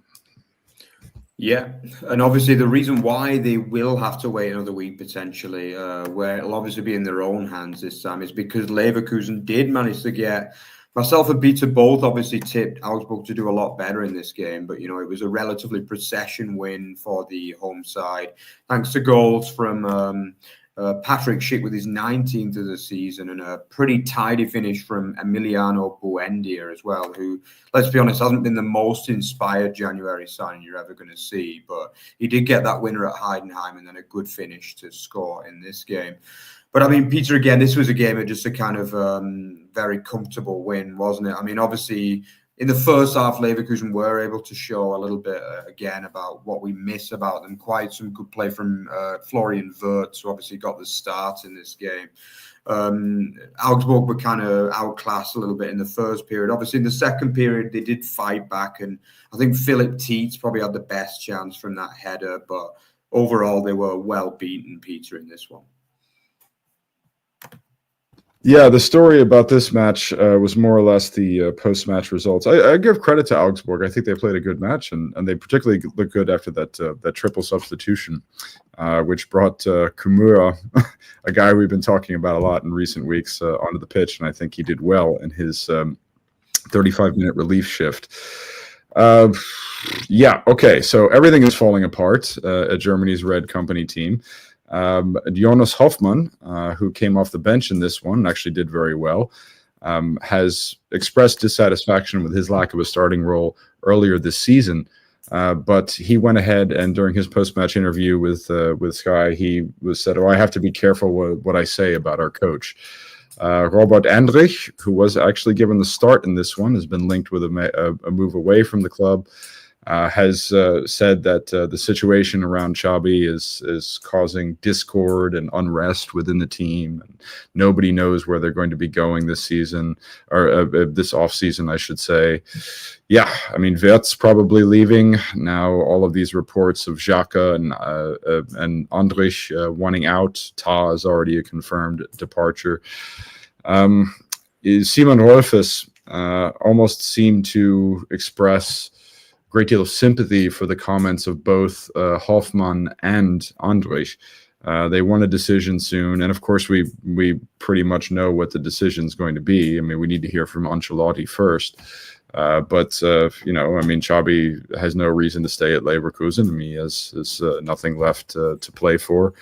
Speaker 1: Yeah, and obviously the reason why they will have to wait another week potentially, where it'll obviously be in their own hands this time, is because Leverkusen did manage to get, myself and Peter both obviously tipped Augsburg to do a lot better in this game, but it was a relatively procession win for the home side, thanks to goals from Patrick Schick with his 19th of the season and a pretty tidy finish from Emiliano Buendia as well, who, let's be honest, hasn't been the most inspired January signing you're ever going to see, but he did get that winner at Heidenheim and then a good finish to score in this game. But I mean, Peter, again, this was a game of just a kind of very comfortable win, wasn't it? I mean, obviously, in the first half, Leverkusen were able to show a little bit, again, about what we miss about them. Quite some good play from Florian Wirtz, who obviously got the start in this game. Augsburg were kind of outclassed a little bit in the first period. Obviously, in the second period, they did fight back. And I think Philip Tietz probably had the best chance from that header. But overall, they were well beaten, Peter, in this one.
Speaker 2: Yeah, the story about this match was more or less the post-match results. I give credit to Augsburg. I think they played a good match, and they particularly looked good after that triple substitution, which brought Kumura, a guy we've been talking about a lot in recent weeks, onto the pitch, and I think he did well in his 35-minute relief shift. Yeah, okay, so everything is falling apart at Germany's Red Company team. Jonas Hoffmann, who came off the bench in this one, actually did very well, has expressed dissatisfaction with his lack of a starting role earlier this season. But he went ahead and during his post-match interview with Sky, he said, "Oh, I have to be careful what I say about our coach." Robert Andrich, who was actually given the start in this one, has been linked with a move away from the club. Has said that the situation around Xabi is causing discord and unrest within the team, and nobody knows where they're going to be going this season, or this off season, I should say. Yeah, I mean, Wirtz probably leaving now. All of these reports of Xhaka and Andrich wanting out. Ta is already a confirmed departure. Simon Rolfes almost seemed to express great deal of sympathy for the comments of both Hoffmann and Andrich. They want a decision soon, and of course we pretty much know what the decision is going to be. I mean, we need to hear from Ancelotti first, but you know, I mean, Xabi has no reason to stay at Leverkusen. I mean, he has nothing left to play for.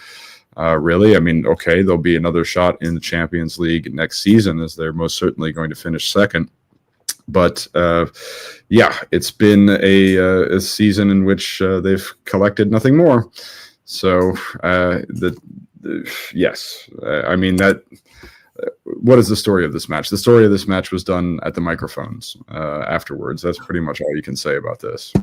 Speaker 2: Really, I mean, okay, there'll be another shot in the Champions League next season, as they're most certainly going to finish second. But yeah, it's been a season in which they've collected nothing more. So yes, I mean that. What is the story of this match? The story of this match was done at the microphones afterwards. That's pretty much all you can say about this.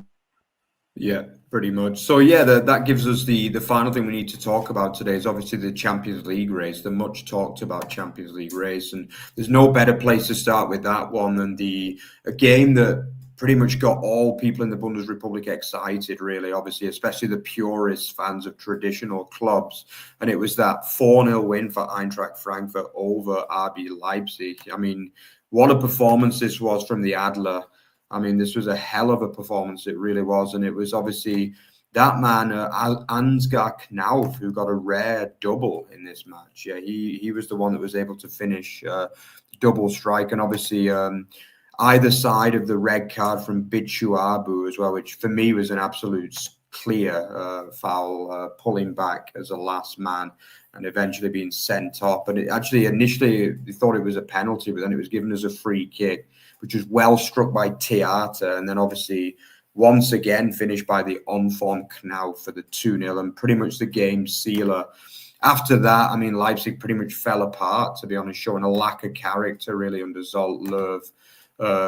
Speaker 1: Yeah, pretty much. So yeah, that gives us the final thing we need to talk about today is obviously the Champions League race, the much talked about Champions League race, and there's no better place to start with that one than a game that pretty much got all people in the Bundesrepublik excited, really, obviously, especially the purist fans of traditional clubs. And it was that 4-0 win for Eintracht Frankfurt over RB Leipzig. I mean, what a performance this was from the Adler. I mean, this was a hell of a performance. It really was. And it was obviously that man, Ansgar Knauf, who got a rare double in this match. Yeah, he was the one that was able to finish double strike. And obviously either side of the red card from Bichu Abu as well, which for me was an absolute clear foul, pulling back as a last man and eventually being sent off. But it actually initially they thought it was a penalty, but then it was given as a free kick, which was well struck by Theater, and then obviously once again finished by the on-form Knauf for the 2-0 and pretty much the game sealer. After that, I mean, Leipzig pretty much fell apart, to be honest, showing a lack of character really under Zolt Löw,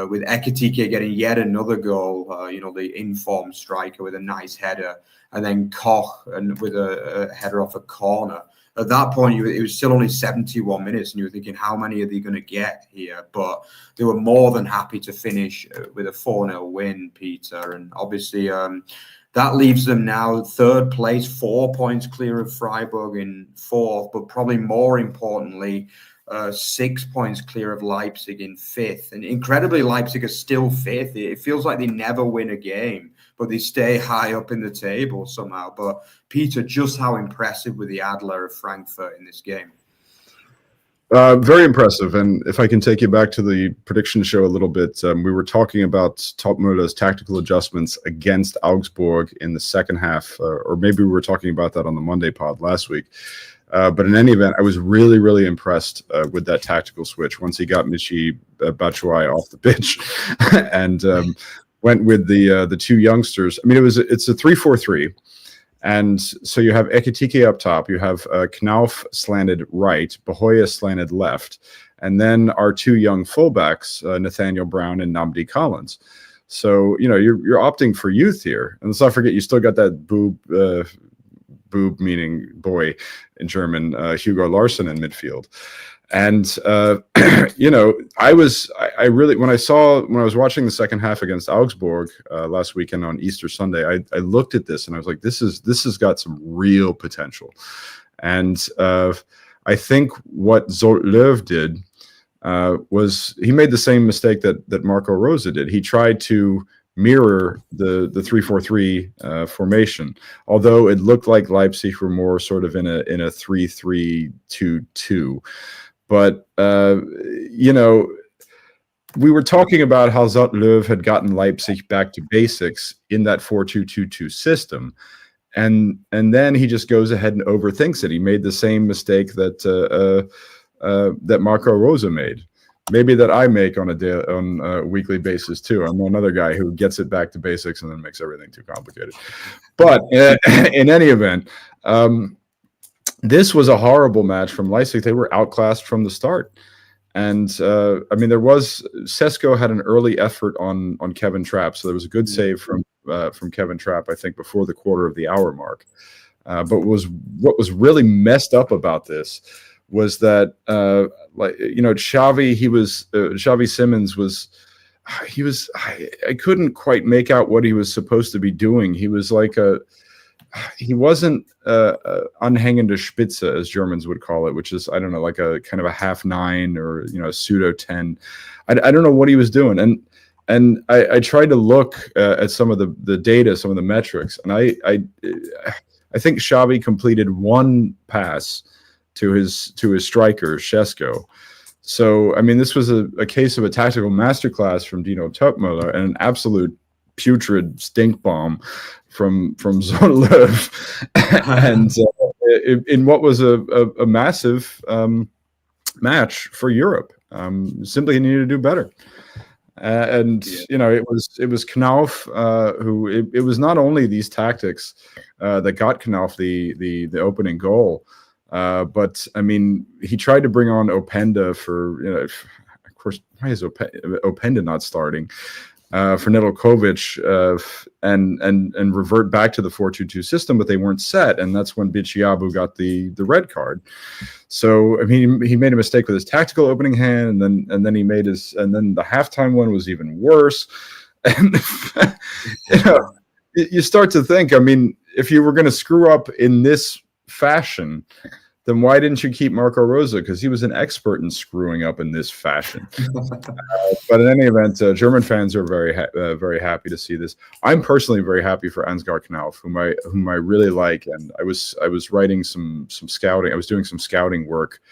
Speaker 1: with Ekitike getting yet another goal, you know, the informed striker with a nice header, and then Koch with a header off a corner. At that point, it was still only 71 minutes, and you were thinking, how many are they going to get here? But they were more than happy to finish with a 4-0 win, Peter. And obviously, that leaves them now third place, 4 points clear of Freiburg in fourth, but probably more importantly, 6 points clear of Leipzig in fifth. And incredibly, Leipzig are still fifth. It feels like they never win a game, but they stay high up in the table somehow. But Peter, just how impressive were the Adler of Frankfurt in this game?
Speaker 2: Very impressive. And if I can take you back to the prediction show a little bit, we were talking about Topmüller's tactical adjustments against Augsburg in the second half, or maybe we were talking about that on the Monday pod last week. But in any event, I was really, really impressed with that tactical switch once he got Michy Batshuayi off the pitch and went with the two youngsters. I mean, it's a 3-4-3. And so you have Ekitike up top, you have Knauf slanted right, Bahoya slanted left, and then our two young fullbacks, Nathaniel Brown and Nnamdi Collins. So, you know, you're opting for youth here. And let's not forget, you still got that boob meaning boy in German, Hugo Larsson in midfield. And, you know, I really, when I was watching the second half against Augsburg last weekend on Easter Sunday, I looked at this and I was like, this has got some real potential. And I I think what Zolt Löw did was he made the same mistake that Marco Rose did. He tried to mirror the 3-4-3 formation, although it looked like Leipzig were more sort of in a 3-3-2-2. But we were talking about how Zolt Löw had gotten Leipzig back to basics in that 4-2-2-2 system. And then he just goes ahead and overthinks it. He made the same mistake that Marco Rose made, maybe that I make on a weekly basis too. I'm another guy who gets it back to basics and then makes everything too complicated. But in any event, this was a horrible match from Leipzig. They were outclassed from the start. And Sesko had an early effort on Kevin Trapp, so there was a good save from Kevin Trapp, I think, before the quarter of the hour mark. But what was really messed up about this was that Xavi Simons was I couldn't quite make out what he was supposed to be doing. He was like he wasn't anhängende Spitze, as Germans would call it, which is, I don't know, like a kind of a half 9 or a pseudo 10. I don't know what he was doing, and I tried to look at some of the data, some of the metrics, and I think Xavi completed one pass to his striker Sesko. So I mean, this was a case of a tactical masterclass from Dino Topmöller and an absolute putrid stink bomb from Zolt Löw, and in what was a massive match for Europe. Simply needed to do better. It was Knauf who it was not only these tactics that got Knauf the opening goal, but I mean, he tried to bring on Openda for, of course, why is Openda not starting? For Nedeljkovic and revert back to the 4-2-2 system, but they weren't set, and that's when Bichiabu got the red card. So I mean, he made a mistake with his tactical opening hand, and then the halftime one was even worse. And you start to think, I mean, if you were going to screw up in this fashion, then why didn't you keep Marco Rose? Because he was an expert in screwing up in this fashion. But in any event, German fans are very happy to see this. I'm personally very happy for Ansgar Knauf, whom I really like, and I was writing some scouting. I was doing some scouting work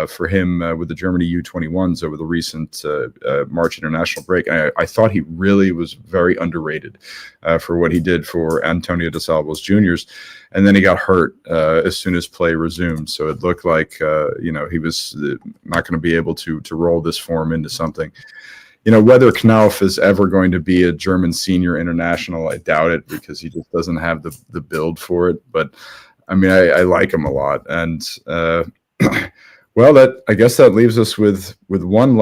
Speaker 2: for him with the Germany U21s over the recent March international break. And I thought he really was very underrated for what he did for Antonio de Salvo's juniors. And then he got hurt as soon as play resumed. So it looked like, he was not going to be able to roll this form into something. Whether Knauf is ever going to be a German senior international, I doubt it, because he just doesn't have the build for it. But I mean, I like him a lot. And well, I guess that leaves us with one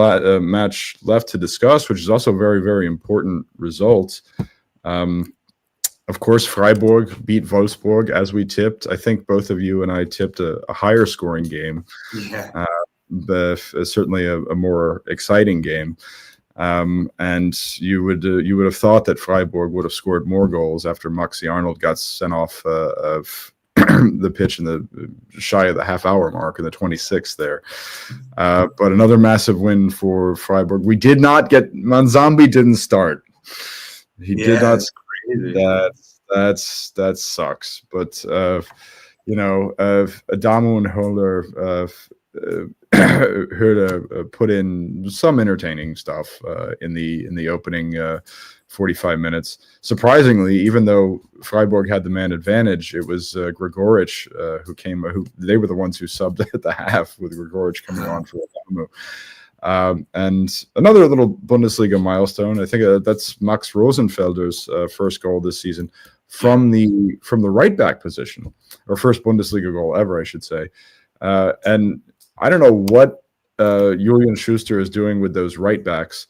Speaker 2: match left to discuss, which is also very, very important result. Of course, Freiburg beat Wolfsburg as we tipped. I think both of you and I tipped a higher scoring game. Yeah. But certainly a more exciting game. And you would have thought that Freiburg would have scored more goals after Maxi Arnold got sent off of the pitch in the shy of the half-hour mark in the 26th there. But another massive win for Freiburg. We did not get Manzambi didn't start. He did not. That sucks. But Adamu and Höhler put in some entertaining stuff in the opening 45 minutes. Surprisingly, even though Freiburg had the man advantage, it was Gregoric who they were the ones who subbed at the half, with Gregoric coming on for Adamu. And another little Bundesliga milestone, I think that's Max Rosenfelder's first goal this season from the right back position, or first Bundesliga goal ever, I should say. And I don't know what Julian Schuster is doing with those right backs,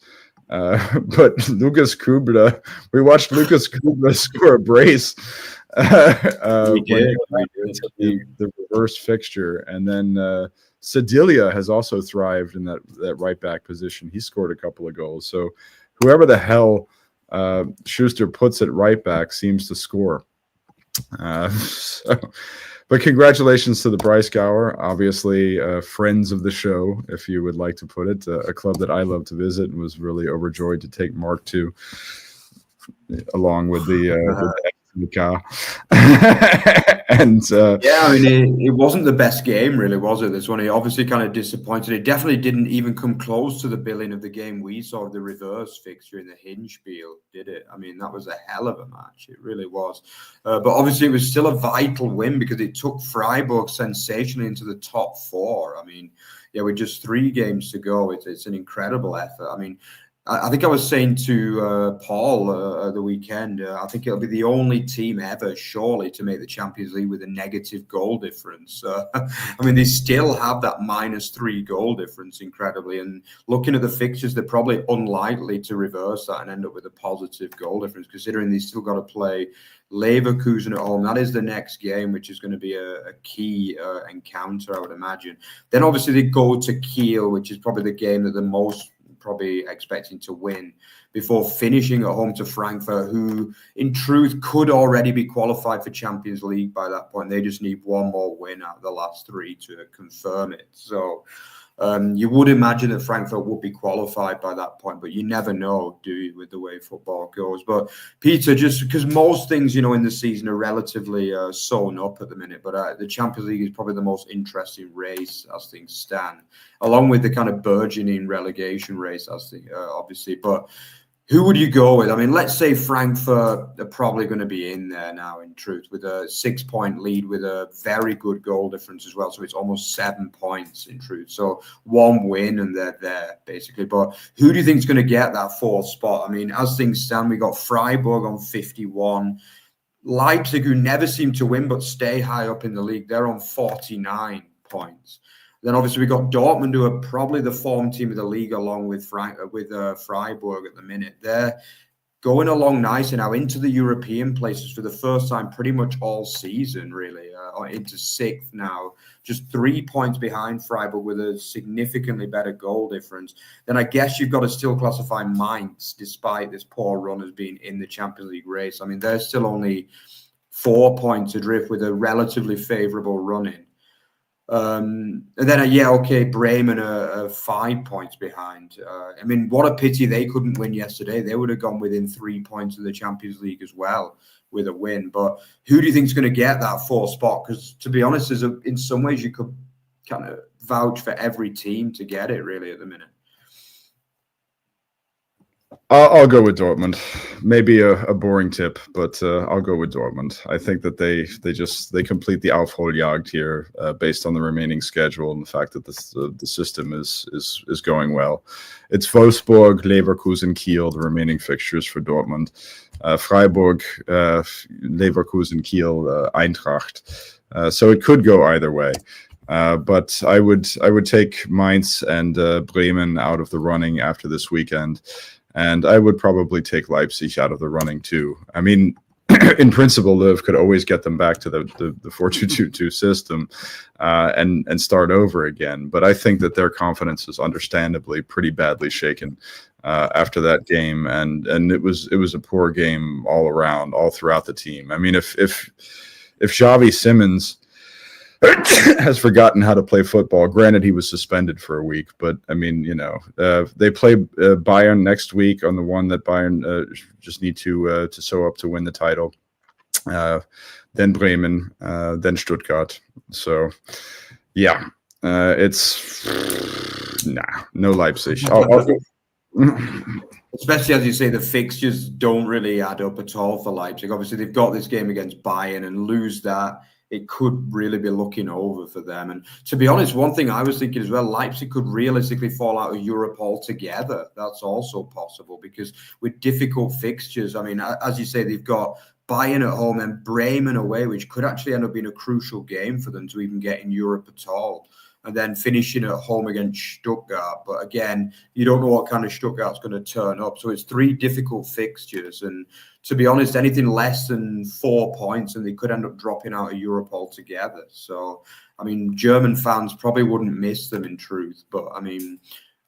Speaker 2: but Lucas Kubler, we watched Lucas Kubler score a brace. We did. The reverse fixture, and then Sedilia has also thrived in that right back position. He scored a couple of goals. So whoever the hell Schuster puts at right back seems to score. But But congratulations to the Breisgauer, obviously friends of the show, if you would like to put it, a club that I love to visit and was really overjoyed to take Mark to, along with the car. And
Speaker 1: yeah, I mean, it wasn't the best game, really, was it? This one, he obviously kind of disappointed. It definitely didn't even come close to the billing of the game we saw, the reverse fixture in the Hinspiel, did it? I mean, that was a hell of a match. It really was. But obviously, it was still a vital win because it took Freiburg sensationally into the top four. I mean, yeah, with just 3 games to go, it's an incredible effort. I mean, I think I was saying to Paul the weekend, I think it'll be the only team ever, surely, to make the Champions League with a negative goal difference. I mean, they still have that -3 goal difference, incredibly. And looking at the fixtures, they're probably unlikely to reverse that and end up with a positive goal difference, considering they've still got to play Leverkusen at home. That is the next game, which is going to be a key encounter, I would imagine. Then, obviously, they go to Kiel, which is probably the game that the most probably expecting to win, before finishing at home to Frankfurt, who in truth could already be qualified for Champions League by that point. They just need one more win out of the last 3 to confirm it. So you would imagine that Frankfurt would be qualified by that point, but you never know, do you, with the way football goes. But Peter, just because most things, in the season are relatively sewn up at the minute, but the Champions League is probably the most interesting race as things stand, along with the kind of burgeoning relegation race, obviously. But who would you go with? I mean, let's say Frankfurt are probably going to be in there now, in truth, with a 6-point lead with a very good goal difference as well. So it's almost 7 points, in truth. So 1 win and they're there, basically. But who do you think is going to get that 4th spot? I mean, as things stand, we got Freiburg on 51. Leipzig, who never seem to win but stay high up in the league, they're on 49 points. Then obviously we got Dortmund, who are probably the form team of the league, along with Freiburg at the minute. They're going along nicely now into the European places for the first time pretty much all season, really, into 6th now, just 3 points behind Freiburg with a significantly better goal difference. Then I guess you've got to still classify Mainz, despite this poor run as being in the Champions League race. I mean, they're still only 4 points adrift with a relatively favourable run-in. And then, Bremen are 5 points behind. I mean, what a pity they couldn't win yesterday. They would have gone within 3 points of the Champions League as well with a win. But who do you think is going to get that 4th spot? Because, to be honest, in some ways you could kind of vouch for every team to get it, really, at the minute.
Speaker 2: I'll go with Dortmund. Maybe a boring tip, but I'll go with Dortmund. I think that they complete the Aufholjagd here based on the remaining schedule and the fact that the system is going well. It's Wolfsburg, Leverkusen, Kiel, the remaining fixtures for Dortmund. Freiburg, Leverkusen, Kiel, Eintracht. So it could go either way. But I would take Mainz and Bremen out of the running after this weekend. And I would probably take Leipzig out of the running too. I mean, in principle, Löw could always get them back to the 4-2-2-2 system and start over again. But I think that their confidence is understandably pretty badly shaken after that game, and it was a poor game all around, all throughout the team. I mean, if Xavi Simons has forgotten how to play football. Granted, he was suspended for a week, but I mean, they play Bayern next week on the one that Bayern just need to sew up to win the title. Then Bremen, then Stuttgart. So, yeah, it's no Leipzig.
Speaker 1: Especially as you say, the fixtures don't really add up at all for Leipzig. Obviously, they've got this game against Bayern, and lose that, it could really be looking over for them. And to be honest, one thing I was thinking as well, Leipzig could realistically fall out of Europe altogether. That's also possible because with difficult fixtures, I mean, as you say, they've got Bayern at home and Bremen away, which could actually end up being a crucial game for them to even get in Europe at all. And then finishing at home against Stuttgart. But again, you don't know what kind of Stuttgart's going to turn up. So it's 3 difficult fixtures. And to be honest, anything less than 4 points and they could end up dropping out of Europe altogether. So, I mean, German fans probably wouldn't miss them in truth. But, I mean,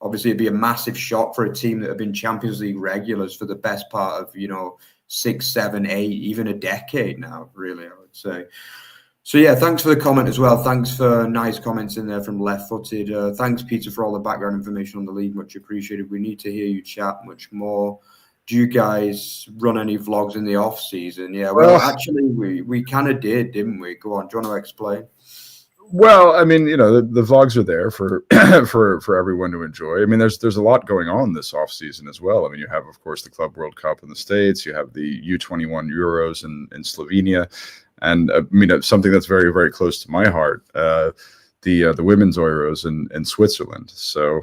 Speaker 1: obviously it'd be a massive shock for a team that have been Champions League regulars for the best part of, 6, 7, 8, even a decade now, really, I would say. So yeah, thanks for the comment as well. Thanks for nice comments in there from Left Footed. Thanks, Peter, for all the background information on the league. Much appreciated. We need to hear you chat much more. Do you guys run any vlogs in the off season? Yeah, well, actually, we kind of did, didn't we? Go on, do you want to explain?
Speaker 2: Well, I mean, the vlogs are there for for everyone to enjoy. I mean, there's a lot going on this off season as well. I mean, you have, of course, the Club World Cup in the States. You have the U21 Euros in Slovenia, and I mean, something that's very, very close to my heart, the women's Euros in Switzerland. So.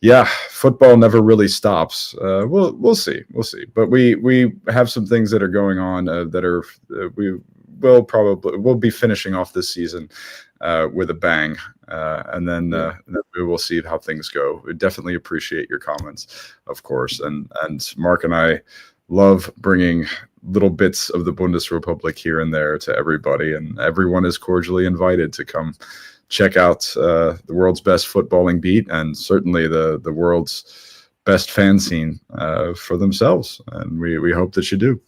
Speaker 2: Yeah, football never really stops. We'll see, But we have some things that are going on that are we'll be finishing off this season with a bang, and then we will see how things go. We definitely appreciate your comments, of course, and Mark and I love bringing little bits of the Bundesrepublik here and there to everybody, and everyone is cordially invited to come check out the world's best footballing beat, and certainly the world's best fan scene for themselves. And we hope that you do.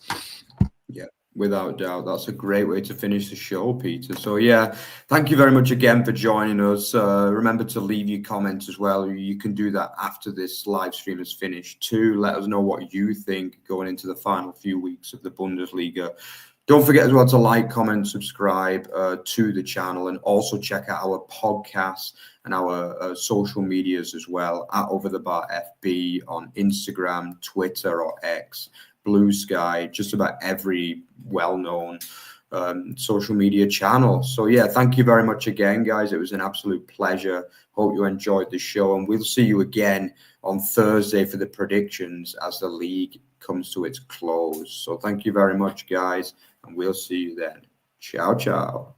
Speaker 1: Yeah, without doubt. That's a great way to finish the show, Peter. So yeah, thank you very much again for joining us. Remember to leave your comments as well. You can do that after this live stream is finished too. Let us know what you think going into the final few weeks of the Bundesliga. Don't forget as well to like, comment, subscribe to the channel, and also check out our podcast and our social medias as well at Over the Bar FB on Instagram, Twitter or X, Blue Sky, just about every well-known social media channel. So yeah, thank you very much again, guys. It was an absolute pleasure. Hope you enjoyed the show, and we'll see you again on Thursday for the predictions as the league comes to its close. So thank you very much, guys, and we'll see you then. Ciao, ciao.